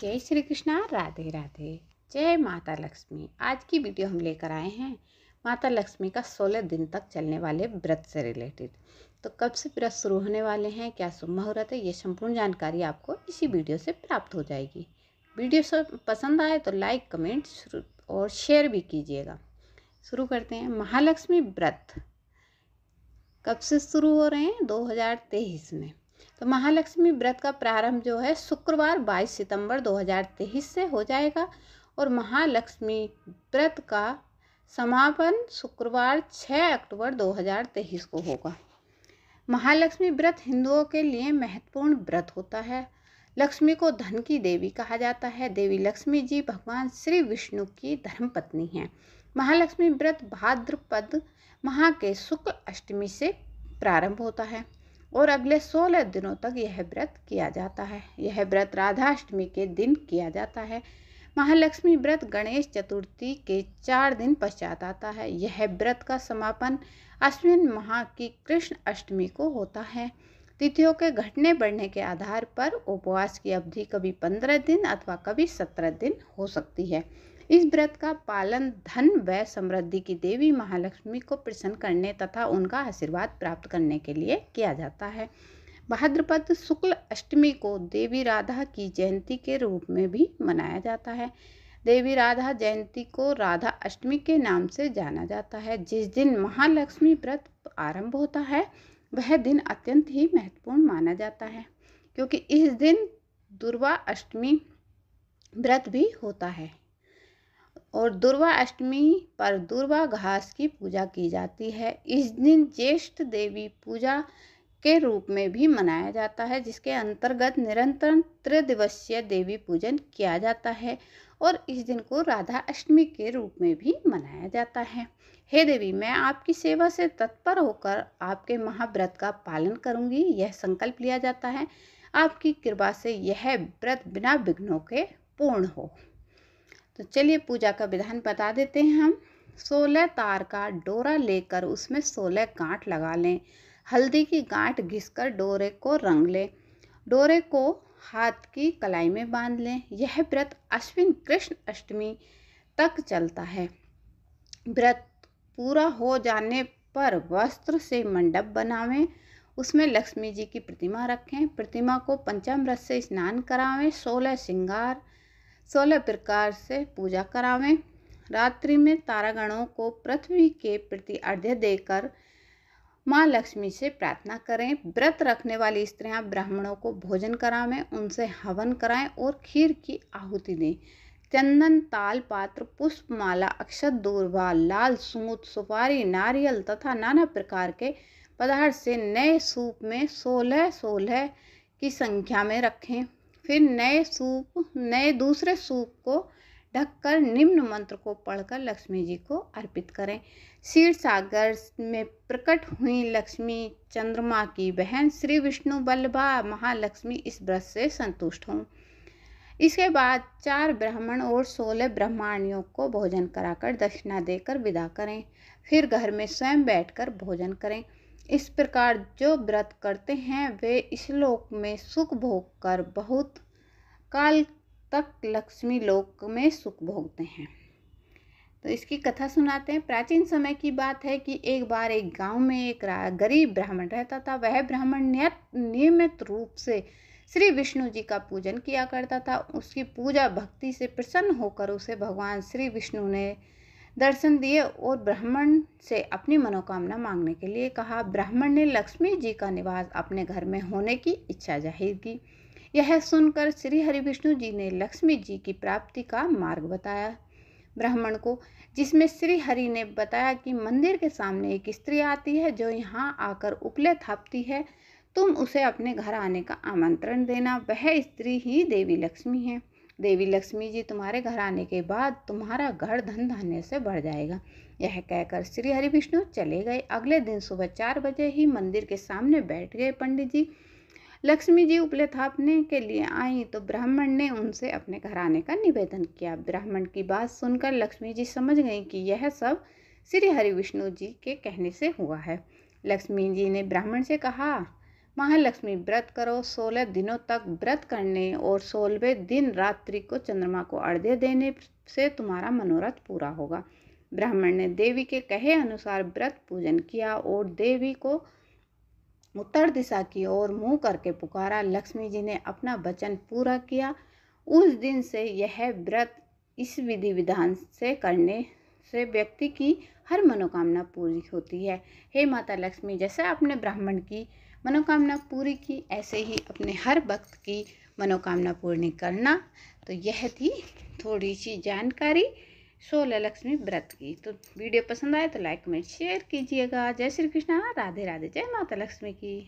जय श्री कृष्णा। राधे राधे। जय माता लक्ष्मी। आज की वीडियो हम लेकर आए हैं माता लक्ष्मी का 16 दिन तक चलने वाले व्रत से रिलेटेड। तो कब से व्रत शुरू होने वाले हैं, क्या शुभ मुहूर्त है, ये संपूर्ण जानकारी आपको इसी वीडियो से प्राप्त हो जाएगी। वीडियो सब पसंद आए तो लाइक, कमेंट और शेयर भी कीजिएगा। शुरू करते हैं। महालक्ष्मी व्रत कब से शुरू हो रहे हैं? 2023 में। तो महालक्ष्मी व्रत का प्रारंभ जो है शुक्रवार 22 सितंबर 2023 से हो जाएगा और महालक्ष्मी व्रत का समापन शुक्रवार 6 अक्टूबर 2023 को होगा। महालक्ष्मी व्रत हिंदुओं के लिए महत्वपूर्ण व्रत होता है। लक्ष्मी को धन की देवी कहा जाता है। देवी लक्ष्मी जी भगवान श्री विष्णु की धर्मपत्नी हैं। महालक्ष्मी व्रत भाद्रपद माह के शुक्ल अष्टमी से प्रारंभ होता है और अगले 16 दिनों तक यह व्रत किया जाता है। यह व्रत राधाष्टमी के दिन किया जाता है। महालक्ष्मी व्रत गणेश चतुर्थी के 4 दिन पश्चात आता है। यह व्रत का समापन अश्विन माह की कृष्ण अष्टमी को होता है। तिथियों के घटने बढ़ने के आधार पर उपवास की अवधि कभी 15 दिन अथवा कभी 17 दिन हो सकती है। इस व्रत का पालन धन व समृद्धि की देवी महालक्ष्मी को प्रसन्न करने तथा उनका आशीर्वाद प्राप्त करने के लिए किया जाता है। भाद्रपद शुक्ल अष्टमी को देवी राधा की जयंती के रूप में भी मनाया जाता है। देवी राधा जयंती को राधा अष्टमी के नाम से जाना जाता है। जिस दिन महालक्ष्मी व्रत आरंभ होता है वह दिन अत्यंत ही महत्वपूर्ण माना जाता है, क्योंकि इस दिन दुर्वा अष्टमी व्रत भी होता है और दुर्वा अष्टमी पर दुर्वा घास की पूजा की जाती है। इस दिन ज्येष्ठ देवी पूजा के रूप में भी मनाया जाता है, जिसके अंतर्गत निरंतर त्रिदिवसीय देवी पूजन किया जाता है और इस दिन को राधा अष्टमी के रूप में भी मनाया जाता है। हे देवी, मैं आपकी सेवा से तत्पर होकर आपके महाव्रत का पालन करूंगी, यह संकल्प लिया जाता है। आपकी कृपा से यह व्रत बिना विघ्नों के पूर्ण हो। तो चलिए पूजा का विधान बता देते हैं हम। 16 तार का डोरा लेकर उसमें 16 गांठ लगा लें। हल्दी की गांठ घिसकर डोरे को रंग लें। डोरे को हाथ की कलाई में बांध लें। यह व्रत अश्विन कृष्ण अष्टमी तक चलता है। व्रत पूरा हो जाने पर वस्त्र से मंडप बनावें, उसमें लक्ष्मी जी की प्रतिमा रखें। प्रतिमा को पंचामृत से स्नान करावें। 16 श्रृंगार 16 प्रकार से पूजा करावें। रात्रि में तारागणों को पृथ्वी के प्रति अर्घ्य देकर माँ लक्ष्मी से प्रार्थना करें। व्रत रखने वाली स्त्रियां ब्राह्मणों को भोजन करावें, उनसे हवन कराएं और खीर की आहुति दें। चंदन, ताल पात्र, पुष्प माला, अक्षत, दूर्वा, लाल सूत, सुपारी, नारियल तथा नाना प्रकार के पदार्थ से नए सूप में 16-16 की संख्या में रखें। फिर नए दूसरे सूप को ढककर निम्न मंत्र को पढ़कर लक्ष्मी जी को अर्पित करें। क्षीर सागर में प्रकट हुई लक्ष्मी चंद्रमा की बहन श्री विष्णु वल्लभा महालक्ष्मी इस व्रत से संतुष्ट हों। इसके बाद 4 ब्राह्मण और 16 ब्राह्मणियों को भोजन कराकर दक्षिणा देकर विदा करें। फिर घर में स्वयं बैठकर भोजन करें। इस प्रकार जो व्रत करते हैं वे इस लोक में सुख भोग कर बहुत काल तक लक्ष्मी लोक में सुख भोगते हैं। तो इसकी कथा सुनाते हैं। प्राचीन समय की बात है कि एक बार एक गांव में एक गरीब ब्राह्मण रहता था। वह ब्राह्मण नियमित रूप से श्री विष्णु जी का पूजन किया करता था। उसकी पूजा भक्ति से प्रसन्न होकर उसे भगवान श्री विष्णु ने दर्शन दिए और ब्राह्मण से अपनी मनोकामना मांगने के लिए कहा। ब्राह्मण ने लक्ष्मी जी का निवास अपने घर में होने की इच्छा जाहिर की। यह सुनकर श्री हरि विष्णु जी ने लक्ष्मी जी की प्राप्ति का मार्ग बताया ब्राह्मण को, जिसमें श्री हरि ने बताया कि मंदिर के सामने एक स्त्री आती है जो यहाँ आकर उपले थापती है। तुम उसे अपने घर आने का आमंत्रण देना। वह स्त्री ही देवी लक्ष्मी है। देवी लक्ष्मी जी तुम्हारे घर आने के बाद तुम्हारा घर धन धान्य से भर जाएगा। यह कहकर श्री हरि विष्णु चले गए। अगले दिन सुबह 4 बजे ही मंदिर के सामने बैठ गए पंडित जी। लक्ष्मी जी उपले थापने के लिए आई तो ब्राह्मण ने उनसे अपने घर आने का निवेदन किया। ब्राह्मण की बात सुनकर लक्ष्मी जी समझ गई कि यह सब श्री हरि विष्णु जी के कहने से हुआ है। लक्ष्मी जी ने ब्राह्मण से कहा, महालक्ष्मी व्रत करो। 16 दिनों तक व्रत करने और 16वें दिन रात्रि को चंद्रमा को अर्घ्य देने से तुम्हारा मनोरथ पूरा होगा। ब्राह्मण ने देवी के कहे अनुसार व्रत पूजन किया और देवी को उत्तर दिशा की ओर मुंह करके पुकारा। लक्ष्मी जी ने अपना वचन पूरा किया। उस दिन से यह व्रत इस विधि विधान से करने से व्यक्ति की हर मनोकामना पूरी होती है। हे माता लक्ष्मी, जैसे आपने ब्राह्मण की मनोकामना पूरी की, ऐसे ही अपने हर भक्त की मनोकामना पूर्ण करना। तो यह थी थोड़ी सी जानकारी 16 लक्ष्मी व्रत की। तो वीडियो पसंद आए तो लाइक कमेंट शेयर कीजिएगा। जय श्री कृष्णा, राधे राधे, जय माता लक्ष्मी की।